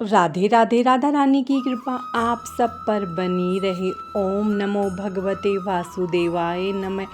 राधे राधे। राधा रानी की कृपा आप सब पर बनी रहे। ओम नमो भगवते वासुदेवाय नमः।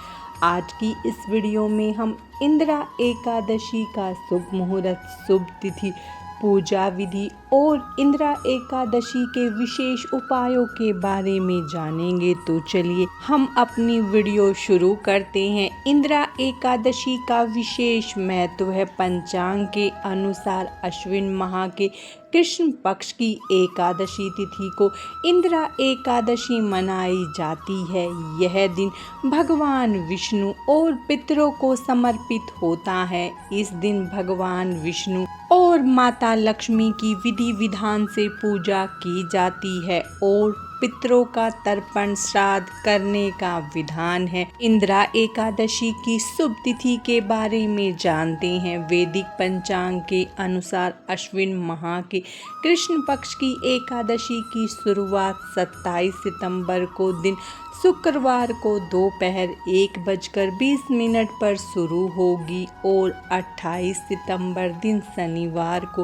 आज की इस वीडियो में हम इंदिरा एकादशी का शुभ मुहूर्त, शुभ तिथि, पूजा विधि और इंदिरा एकादशी के विशेष उपायों के बारे में जानेंगे। तो चलिए हम अपनी वीडियो शुरू करते हैं। इंदिरा एकादशी का विशेष महत्व है। पंचांग के अनुसार अश्विन माह के कृष्ण पक्ष की एकादशी तिथि को इंदिरा एकादशी मनाई जाती है। यह दिन भगवान विष्णु और पितरों को समर्पित होता है। इस दिन भगवान विष्णु और माता लक्ष्मी की विधि विधान से पूजा की जाती है और पितरों का तर्पण श्राद्ध करने का विधान है। इंदिरा एकादशी की शुभ तिथि के बारे में जानते हैं। वैदिक पंचांग के अनुसार अश्विन माह के कृष्ण पक्ष की एकादशी की शुरुआत 27 सितंबर को दिन शुक्रवार को दोपहर 1:20 पर शुरू होगी और 28 सितंबर दिन शनिवार को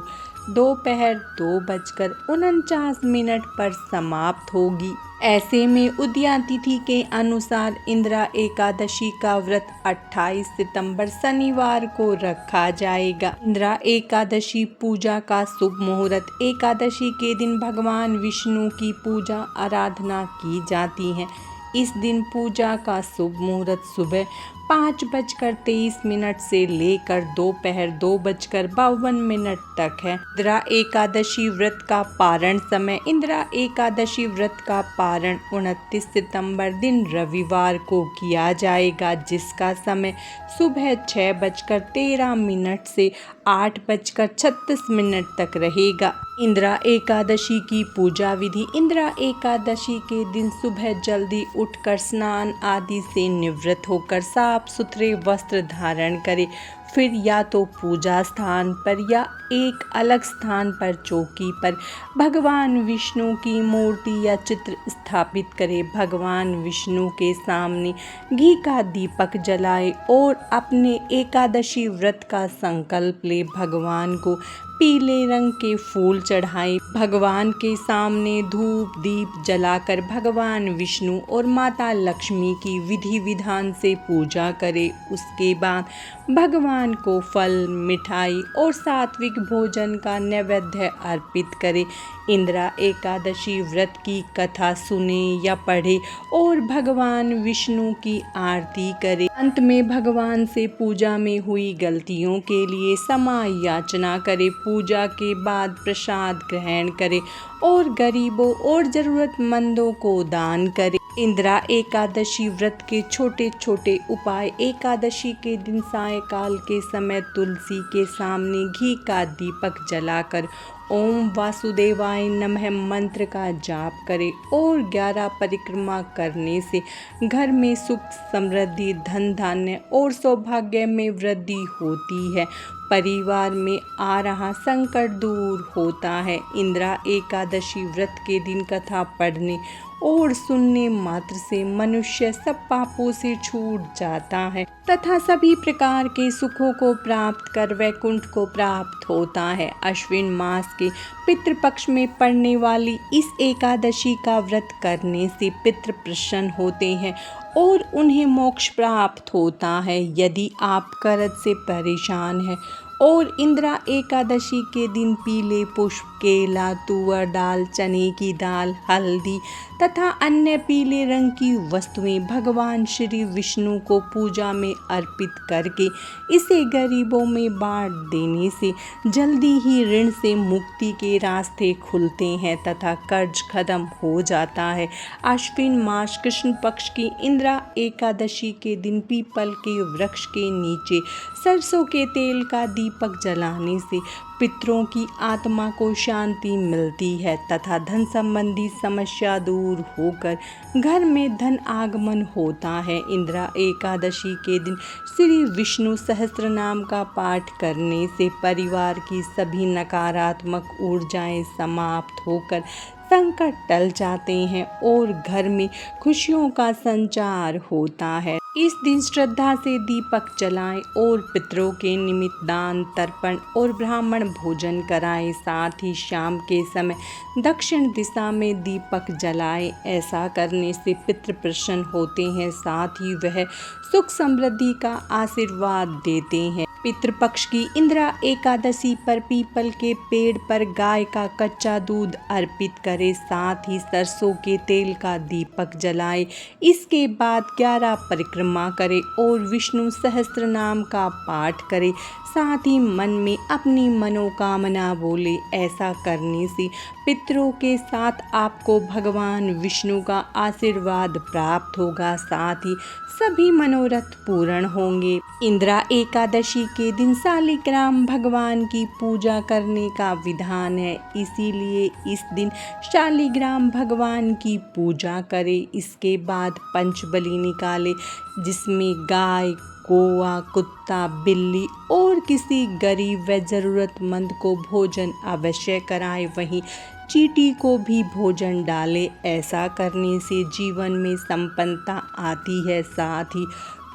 दोपहर 2:49 पर समाप्त होगी। ऐसे में उदया तिथि के अनुसार इंदिरा एकादशी का व्रत 28 सितंबर शनिवार को रखा जाएगा। इंदिरा एकादशी पूजा का शुभ मुहूर्त। एकादशी के दिन भगवान विष्णु की पूजा आराधना की जाती है। इस दिन पूजा का शुभ मुहूर्त सुबह 5:23 से लेकर दोपहर 2:52 तक है। इंदिरा एकादशी व्रत का पारण समय। इंदिरा एकादशी व्रत का पारण 29 सितंबर दिन रविवार को किया जाएगा, जिसका समय सुबह 6:13 से 8:36 तक रहेगा। इंदिरा एकादशी की पूजा विधि। इंदिरा एकादशी के दिन सुबह जल्दी उठकर स्नान आदि से निवृत्त होकर साफ सुथरे वस्त्र धारण करें। फिर या तो पूजा स्थान पर या एक अलग स्थान पर चौकी पर भगवान विष्णु की मूर्ति या चित्र स्थापित करें। भगवान विष्णु के सामने घी का दीपक जलाएं और अपने एकादशी व्रत का संकल्प ले। भगवान को पीले रंग के फूल चढ़ाएं। भगवान के सामने धूप दीप जलाकर भगवान विष्णु और माता लक्ष्मी की विधि विधान से पूजा करें। उसके बाद भगवान को फल, मिठाई और सात्विक भोजन का नैवेद्य अर्पित करें। इंदिरा एकादशी व्रत की कथा सुने या पढ़े और भगवान विष्णु की आरती करें। अंत में भगवान से पूजा में हुई गलतियों के लिए क्षमा याचना करें। पूजा के बाद प्रसाद ग्रहण करें और गरीबों और जरूरतमंदों को दान करें। इंदिरा एकादशी व्रत के छोटे छोटे उपाय। एकादशी के दिन सायंकाल के समय तुलसी के सामने घी का दीपक जलाकर ओम वासुदेवाय नमः मंत्र का जाप करें और 11 परिक्रमा करने से घर में सुख, समृद्धि, धन धान्य और सौभाग्य में वृद्धि होती है। परिवार में आ रहा संकट दूर होता है। इंदिरा एकादशी व्रत के दिन कथा पढ़ने और सुनने मात्र से मनुष्य सब पापों से छूट जाता है तथा सभी प्रकार के सुखों को प्राप्त कर वैकुंठ को प्राप्त होता है। अश्विन मास के पितृपक्ष में पड़ने वाली इस एकादशी का व्रत करने से पितृ प्रसन्न होते हैं और उन्हें मोक्ष प्राप्त होता है। यदि आप कर्ज से परेशान हैं और इंदिरा एकादशी के दिन पीले पुष्प, केला, तुअर दाल, चने की दाल, हल्दी तथा अन्य पीले रंग की वस्तुएं भगवान श्री विष्णु को पूजा में अर्पित करके इसे गरीबों में बांट देने से जल्दी ही ऋण से मुक्ति के रास्ते खुलते हैं तथा कर्ज खत्म हो जाता है। अश्विन मास कृष्ण पक्ष की इंदिरा एकादशी के दिन पीपल के वृक्ष के नीचे सरसों के तेल का दीपक जलाने से पितरों की आत्मा को शांति मिलती है तथा धन संबंधी समस्या दूर होकर घर में धन आगमन होता है। इंदिरा एकादशी के दिन श्री विष्णु सहस्त्र नाम का पाठ करने से परिवार की सभी नकारात्मक ऊर्जाएं समाप्त होकर संकट टल जाते हैं और घर में खुशियों का संचार होता है। इस दिन श्रद्धा से दीपक जलाएं और पितरों के निमित्त दान तर्पण और ब्राह्मण भोजन कराएं। साथ ही शाम के समय दक्षिण दिशा में दीपक जलाएं। ऐसा करने से पितृ प्रसन्न होते हैं, साथ ही वह सुख समृद्धि का आशीर्वाद देते हैं। पितृपक्ष की इंदिरा एकादशी पर पीपल के पेड़ पर गाय का कच्चा दूध अर्पित करें। साथ ही सरसों के तेल का दीपक जलाएं। इसके बाद 11 परिक्रमा करें और विष्णु सहस्त्र नाम का पाठ करें। साथ ही मन में अपनी मनोकामना बोले। ऐसा करने से पितरों के साथ आपको भगवान विष्णु का आशीर्वाद प्राप्त होगा, साथ ही सभी मनोरथ पूर्ण होंगे। इंदिरा एकादशी के दिन शालिग्राम भगवान की पूजा करने का विधान है, इसीलिए इस दिन शालिग्राम भगवान की पूजा करें। इसके बाद पंचबली निकाले, जिसमें गाय, कौवा, कुत्ता, बिल्ली और किसी गरीब व ज़रूरतमंद को भोजन अवश्य कराएं। वहीं चींटी को भी भोजन डालें। ऐसा करने से जीवन में संपन्नता आती है, साथ ही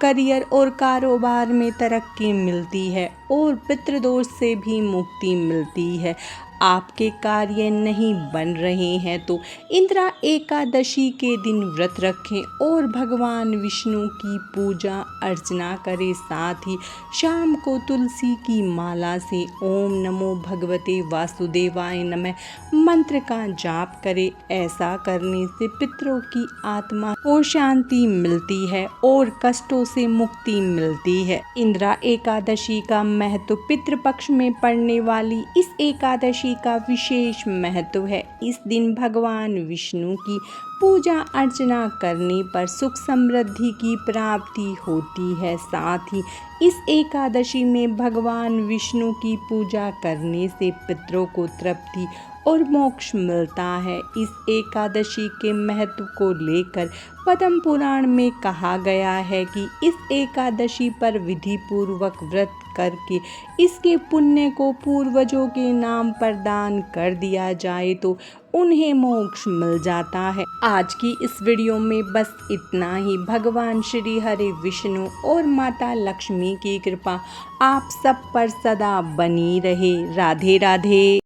करियर और कारोबार में तरक्की मिलती है और पितृदोष से भी मुक्ति मिलती है। आपके कार्य नहीं बन रहे हैं तो इंदिरा एकादशी के दिन व्रत रखें और भगवान विष्णु की पूजा अर्चना करें। साथ ही शाम को तुलसी की माला से ओम नमो भगवते वासुदेवाय नमः मंत्र का जाप करें। ऐसा करने से पितरों की आत्मा को शांति मिलती है और कष्टों से मुक्ति मिलती है। इंदिरा एकादशी का महत्व। पितृपक्ष में पड़ने वाली इस एकादशी का विशेष महत्व है। इस दिन भगवान विष्णु की पूजा अर्चना करने पर सुख समृद्धि की प्राप्ति होती है। साथ ही इस एकादशी में भगवान विष्णु की पूजा करने से पितरों को तृप्ति और मोक्ष मिलता है। इस एकादशी के महत्व को लेकर पद्म पुराण में कहा गया है कि इस एकादशी पर विधि पूर्वक व्रत करके इसके पुण्य को पूर्वजों के नाम पर दान कर दिया जाए तो उन्हें मोक्ष मिल जाता है। आज की इस वीडियो में बस इतना ही। भगवान श्री हरि विष्णु और माता लक्ष्मी की कृपा आप सब पर सदा बनी रहे। राधे राधे।